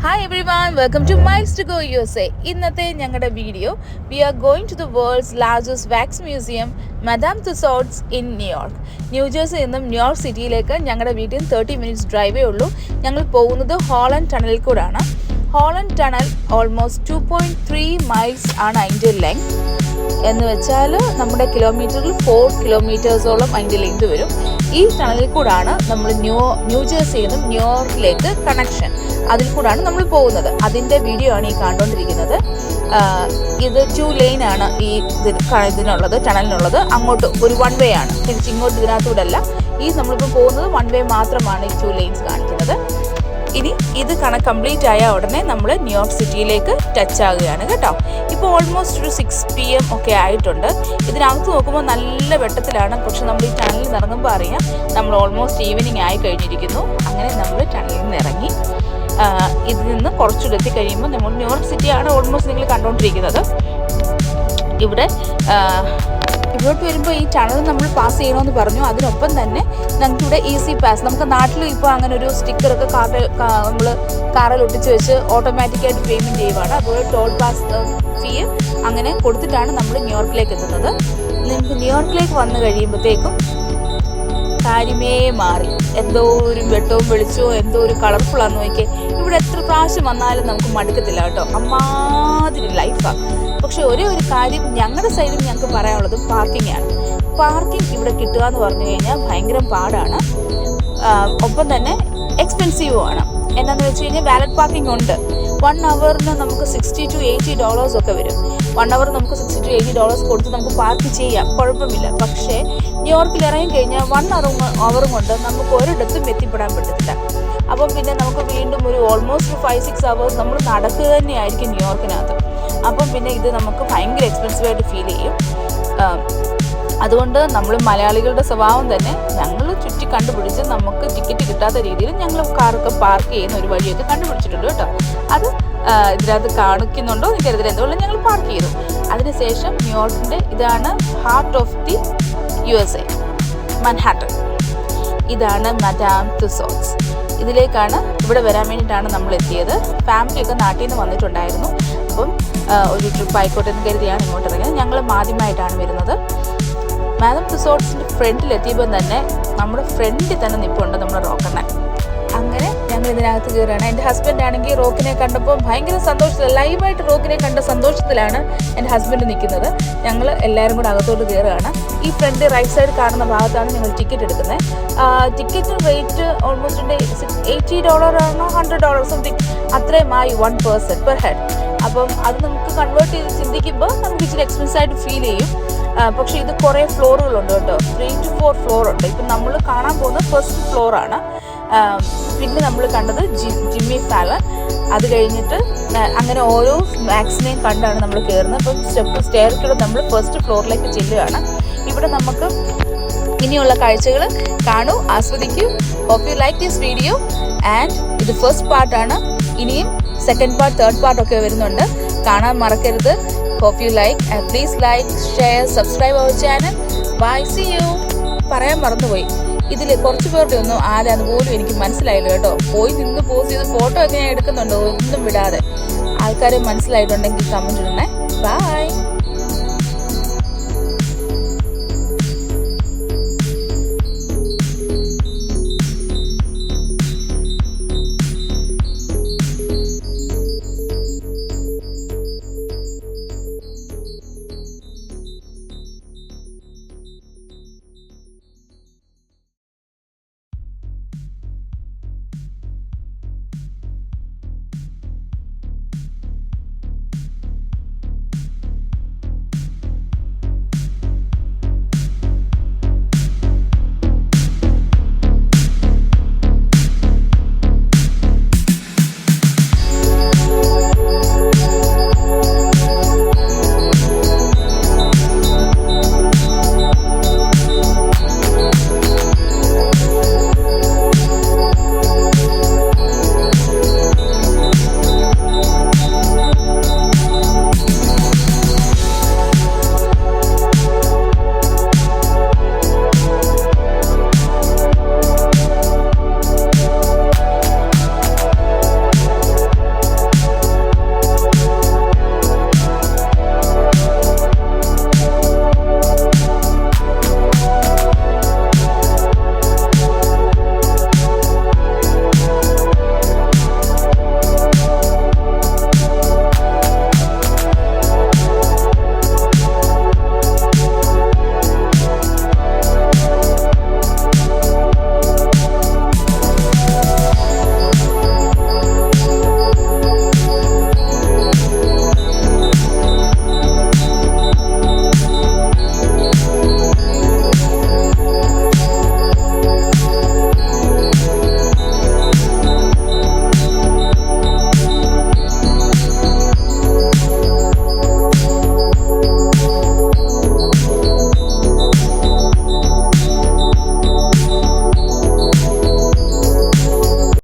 Hi everyone, welcome to Miles to Go USA. ഇന്നത്തെ ഞങ്ങളുടെ video we are going to the world's largest wax museum, Madame Tussauds in New York. ന്യൂജേഴ്സിയിൽ നിന്നും New York സിറ്റിയിലേക്ക് ഞങ്ങളുടെ വീട്ടിൽ 30 minutes ഡ്രൈവേ ഉള്ളൂ. ഞങ്ങൾ പോകുന്നത് Holland ടണലിൽ കൂടാണ്. ഹോളണ്ട് ടണൽ ഓൾമോസ്റ്റ് 2.3 മൈൽസ് ആണ് അതിൻ്റെ ലെങ്ത്. എന്ന് വെച്ചാൽ നമ്മുടെ കിലോമീറ്ററിൽ 4 കിലോമീറ്റേഴ്സോളം അതിൻ്റെ ലെങ്ത് വരും. ഈ ടണലിൽ കൂടാണ് നമ്മൾ ന്യൂജേഴ്സിയിൽ നിന്നും ന്യൂയോർക്കിലേക്ക് കണക്ഷൻ. അതിൽ കൂടാണ് നമ്മൾ പോകുന്നത്. അതിൻ്റെ വീഡിയോ ആണ് ഈ കണ്ടുകൊണ്ടിരിക്കുന്നത്. ഇത് 2 ലെയിൻ ആണ് ഈ ഇതിനുള്ളത്, ടണലിനുള്ളത്. അങ്ങോട്ട് ഒരു 1 വേ ആണ്, തിരിച്ച് ഇങ്ങോട്ട് ഇതിനകത്തൂടെ അല്ല. ഈ നമ്മളിപ്പോൾ പോകുന്നത് 1 വേ മാത്രമാണ് ഈ 2 ലെയിൻസ് കാണിക്കുന്നത്. ഇനി ഇത് കംപ്ലീറ്റ് ആയ ഉടനെ നമ്മൾ ന്യൂയോർക്ക് സിറ്റിയിലേക്ക് ടച്ച് ആകുകയാണ് കേട്ടോ. ഇപ്പോൾ ഓൾമോസ്റ്റ് ഒരു 6 PM ഒക്കെ ആയിട്ടുണ്ട്. ഇതിനകത്ത് നോക്കുമ്പോൾ നല്ല വെട്ടത്തിലാണ്, പക്ഷെ നമ്മൾ ഈ ടണലിൽ നിന്ന് ഇറങ്ങുമ്പോൾ അറിയാം നമ്മൾ ഓൾമോസ്റ്റ് ഈവനിങ് ആയി കഴിഞ്ഞിരിക്കുന്നു. അങ്ങനെ നമ്മൾ ടണലിൽ നിന്ന് ഇറങ്ങി ഇതിൽ നിന്ന് കുറച്ചുകൂടെ എത്തിക്കഴിയുമ്പോൾ നമ്മൾ ന്യൂയോർക്ക് സിറ്റിയാണ് ഓൾമോസ്റ്റ് നിങ്ങൾ കണ്ടുകൊണ്ടിരിക്കുന്നത്. ഇവിടോട്ട് വരുമ്പോൾ ഈ ടണൽ നമ്മൾ പാസ് ചെയ്യണമെന്ന് പറഞ്ഞു. അതിനൊപ്പം തന്നെ നമുക്കിവിടെ ഈസി പാസ്, നമുക്ക് നാട്ടിൽ ഇപ്പോൾ അങ്ങനെ ഒരു സ്റ്റിക്കറൊക്കെ നമ്മൾ കാറിൽ ഒട്ടിച്ച് വെച്ച് ഓട്ടോമാറ്റിക്കായിട്ട് പേയ്മെൻറ്റ് ചെയ്യുവാണ്. അതുപോലെ ടോൾ പാസ് ഫീ അങ്ങനെ കൊടുത്തിട്ടാണ് നമ്മൾ ന്യൂയോർക്കിലേക്ക് എത്തുന്നത്. നിങ്ങൾക്ക് ന്യൂയോർക്കിലേക്ക് വന്നു കഴിയുമ്പോഴത്തേക്കും കാര്യമേ മാറി. എന്തോ ഒരു വെട്ടവും വെളിച്ചവും എന്തോ ഒരു കളർഫുള്ളാന്ന് നോക്കിയേ. ഇവിടെ എത്ര പ്രാവശ്യം വന്നാലും നമുക്ക് മടുക്കത്തില്ല കേട്ടോ, അമ്മാതിരി ലൈഫാണ്. പക്ഷെ ഒരേ ഒരു കാര്യം ഞങ്ങളുടെ സൈഡിൽ ഞങ്ങൾക്ക് പറയാനുള്ളത് പാർക്കിംഗ് ആണ്. പാർക്കിംഗ് ഇവിടെ കിട്ടുക എന്ന് പറഞ്ഞു കഴിഞ്ഞാൽ ഭയങ്കര പാടാണ്. ഒപ്പം തന്നെ എക്സ്പെൻസീവുമാണ്. എന്താണെന്ന് വെച്ച് കഴിഞ്ഞാൽ വാലറ്റ് പാർക്കിംഗ് ഉണ്ട്. 1 ഹവറിന് നമുക്ക് $60 to $80 ഒക്കെ വരും. 1 ഹവർ നമുക്ക് $60 to $80 കൊടുത്ത് നമുക്ക് പാർക്ക് ചെയ്യാം, കുഴപ്പമില്ല. പക്ഷേ ന്യൂയോർക്കിൽ ഇറങ്ങി കഴിഞ്ഞാൽ 1 ഹവറും കൊണ്ട് നമുക്ക് ഒരിടത്തും എത്തിപ്പെടാൻ പറ്റത്തില്ല. അപ്പം പിന്നെ നമുക്ക് വീണ്ടും ഒരു ഓൾമോസ്റ്റ് 5-6 ഹവേഴ്സ് നമ്മൾ നടക്കുക തന്നെയായിരിക്കും ന്യൂയോർക്കിനകത്ത്. അപ്പം പിന്നെ ഇത് നമുക്ക് ഭയങ്കര എക്സ്പെൻസീവായിട്ട് ഫീൽ ചെയ്യും. അതുകൊണ്ട് നമ്മൾ മലയാളികളുടെ സ്വഭാവം തന്നെ ഞങ്ങൾ ചുറ്റി കണ്ടുപിടിച്ച് നമുക്ക് ടിക്കറ്റ് കിട്ടാത്ത രീതിയിൽ ഞങ്ങൾ കാറൊക്കെ പാർക്ക് ചെയ്യുന്ന ഒരു വഴിയൊക്കെ കണ്ടുപിടിച്ചിട്ടുണ്ട് കേട്ടോ. അത് ഇതിനകത്ത് കാണിക്കുന്നുണ്ടോ എനിക്കറിയത്തില്ല, എന്തുകൊണ്ട് ഞങ്ങൾ പാർക്ക് ചെയ്തു. അതിനുശേഷം ന്യൂയോർക്കിൻ്റെ ഇതാണ് heart of the USA, Manhattan. ഇതാണ് മദാം തുസോഡ്സ്. ഇതിലേക്കാണ്, ഇവിടെ വരാൻ വേണ്ടിയിട്ടാണ് നമ്മൾ എത്തിയത്. ഫാമിലിയൊക്കെ നാട്ടിൽ നിന്ന് വന്നിട്ടുണ്ടായിരുന്നു. അപ്പം ഒരു ട്രിപ്പ് ആയിക്കോട്ടെ എന്ന് കരുതിയാണ് ഇങ്ങോട്ട് ഇറങ്ങിയത്. ഞങ്ങൾ ആദ്യമായിട്ടാണ് വരുന്നത്. മാഡം തുസോഡ്സിൻ്റെ ഫ്രണ്ടിലെത്തിയപ്പോൾ തന്നെ നമ്മുടെ ഫ്രണ്ടിൽ തന്നെ നിൽപ്പുണ്ട് നമ്മുടെ റോക്കണ്ണൻ. അങ്ങനെ ഞങ്ങൾ ഇതിനകത്ത് കയറുകയാണ്. എൻ്റെ ഹസ്ബൻഡ് ആണെങ്കിൽ റോക്കിനെ കണ്ടപ്പോൾ ഭയങ്കര സന്തോഷത്തിൽ, ലൈവായിട്ട് റോക്കിനെ കണ്ട സന്തോഷത്തിലാണ് എൻ്റെ ഹസ്ബൻഡ് നിൽക്കുന്നത്. ഞങ്ങൾ എല്ലാവരും കൂടെ അകത്തോട്ട് കയറുകയാണ്. ഈ ഫ്രണ്ട് റൈറ്റ് സൈഡ് കാണുന്ന ഭാഗത്താണ് ഞങ്ങൾ ടിക്കറ്റ് എടുക്കുന്നത്. ടിക്കറ്റ് റേറ്റ് ഓൾമോസ്റ്റ് $80 ആണോ $100 സംതിങ് അത്രയുമായി 1 person പെർ ഹെഡ്. അപ്പം അത് നമുക്ക് കൺവേർട്ട് ചെയ്ത് ചിന്തിക്കുമ്പോൾ നമുക്ക് ഇച്ചിരി എക്സ്പെൻസ് ആയിട്ട് ഫീൽ ചെയ്യും. പക്ഷേ ഇത് കുറേ ഫ്ലോറുകളുണ്ട് കേട്ടോ, 3 to 4 ഫ്ലോർ ഉണ്ട്. ഇപ്പം നമ്മൾ കാണാൻ പോകുന്നത് ഫസ്റ്റ് ഫ്ലോറാണ്. പിന്നെ നമ്മൾ കണ്ടത് ജിമ്മി ഫാലൺ. അത് കഴിഞ്ഞിട്ട് അങ്ങനെ ഓരോ വാക്സിനെയും കണ്ടാണ് നമ്മൾ കയറുന്നത്. അപ്പം സ്റ്റെയർക്കൂടെ നമ്മൾ ഫസ്റ്റ് ഫ്ലോറിലേക്ക് ചെല്ലുകയാണ്. ഇവിടെ നമുക്ക് ഇനിയുള്ള കാഴ്ചകൾ കാണൂ, ആസ്വദിക്കൂ. Hope you like this video. And ഇത് ഫസ്റ്റ് പാർട്ടാണ്. ഇനിയും സെക്കൻഡ് പാർട്ട്, തേർഡ് പാർട്ട് ഒക്കെ വരുന്നുണ്ട്, കാണാൻ മറക്കരുത്. Hope you like and please like, share, subscribe our channel. Bye, see you. പറയാൻ മറന്നുപോയി, ഇതിൽ കുറച്ച് പേരുടെ ഒന്നും ആരാന്ന് പോലും എനിക്ക് മനസ്സിലായില്ല കേട്ടോ. പോയി നിന്ന് പോസ് ചെയ്ത് ഫോട്ടോ ഒക്കെ ഞാൻ എടുക്കുന്നുണ്ടോ, ഒന്നും വിടാതെ. ആൾക്കാർ മനസ്സിലായിട്ടുണ്ടെങ്കിൽ കമൻറ്റ് ഇടണേ. ബൈ.